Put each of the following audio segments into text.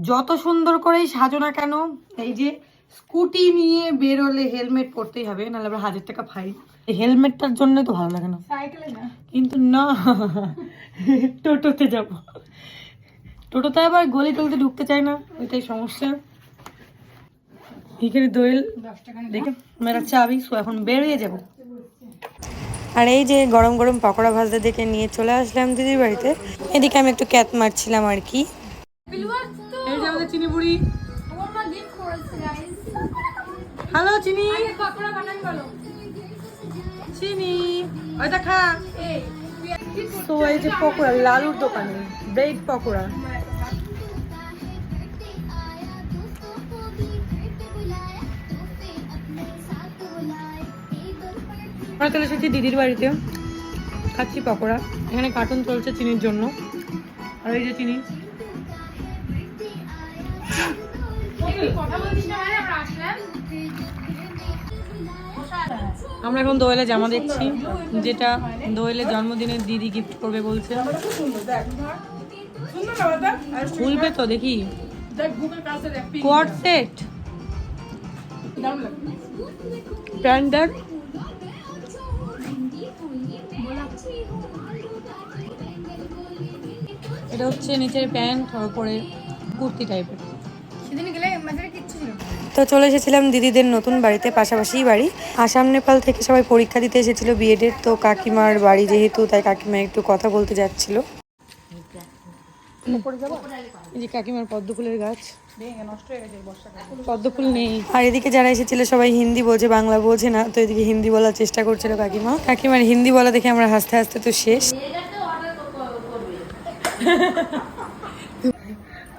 যত সুন্দর করেই সাজো না কেন, এই যে স্কুটি নিয়ে বেরোলে হেলমেট পরতেই হবে, নাহলে আবার 1000 টাকা ফাইন। এই হেলমেটটার জন্যই তো ভালো লাগে না। সাইকেলে না, কিন্তু না, টোটোতে যাব। টোটোতে আবার গলি টলিতে ঢুকতে চাই না, ওইটাই সমস্যা। এখানে দোয়েল দেখে মেরা চাবি, সো এখন বেরিয়ে যাব। আর এই যে গরম গরম পকোড়া ভাজতে দেখে নিয়ে চলে আসলাম দিদির বাড়িতে। এদিকে আমি একটু ক্যাত মারছিলাম আর কি। এই যে আমাদের চিনি বুড়ি। হ্যালো চিনি। চিনি ওইটা খা। তো এই যে পকোড়া, লালুর দোকানে ব্রেড পকোড়া। আমরা চলে এসেছি দিদির বাড়িতে, খাচ্ছি পকোড়া। এখানে কার্টুন চলছে চিনির জন্য। আর এই যে চিনি, আমরা এখন দোয়েলে জামা দেখছি, যেটা দোয়েলের জন্মদিনের দিদি গিফট করবে বলছে। খুলবে তো দেখি। কোয়ার্ড সেট ব্র্যান্ডেড। এটা হচ্ছে নিচের প্যান্ট আর উপরে কুর্তি টাইপের। তো চলে এসেছিলাম দিদিদের নতুন বাড়িতে, পাশাপাশি বাড়ি। আসাম নেপাল থেকে সবাই পরীক্ষা দিতে এসেছিল বিএডের। তো কাকিমার বাড়ি যেহেতু, তাই কাকিমা একটু কথা বলতে যাচ্ছিল। এই যে কাকিমার পদ্ম ফুলের গাছ, পদ্ম ফুল নেই। আর এদিকে যারা এসেছিল সবাই হিন্দি বোঝে, বাংলা বোঝে না। তো এদিকে হিন্দি বলার চেষ্টা করছিল কাকিমা। কাকিমার হিন্দি বলা দেখে আমরা হাসতে হাসতে তো শেষ।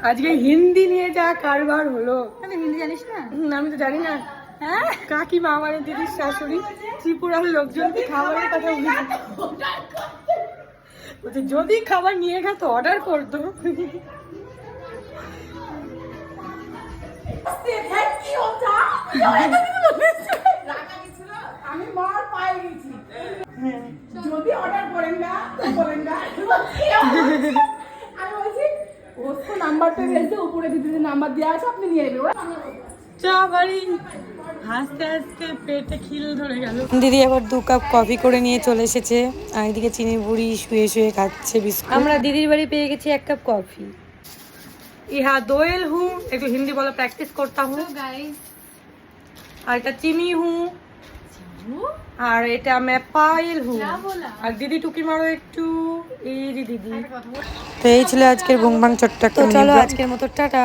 আজকে হিন্দি নিয়ে যা কারবার হলো। হিন্দি জানিস না? আমি তো জানি না। হ্যাঁ, কাকিমা আমার দিদির শাশুড়ি ত্রিপুরার লোকজনকে খাবারের কথা বলছে, যদি খাবার নিয়ে গেতো অর্ডার করতো। আমি মার পায়ে গেছি, যদি অর্ডার করেন না বলেন না। আমি বলছি ওর নাম্বারটা রয়েছে উপরে, দিদির নাম্বার দেওয়া আছে, আপনি নিয়ে নেবেন। চা বাড়ি হাসতে হাসতে পেটে খিল ধরে গেল। দিদি আবার 2 কাপ কফি করে নিয়ে চলে এসেছে। আর এদিকে চিনি বুড়ি শুয়ে শুয়ে খাচ্ছে বিস্কুট। আমরা দিদির বাড়ি পেয়ে গেছি 1 কাপ কফি। ইহা দোয়েল হু, একটু হিন্দি বলা প্র্যাকটিস করতা হু গাইস। আর এটা চিনি হু, আর এটা मैं पायल हूँ। আর দিদি টুকি মারো একটু। এই দিদি। তো এই ছিল আজকের বুংবাং চট্টগ্রাম। তো চলো আজকের মতো টাটা।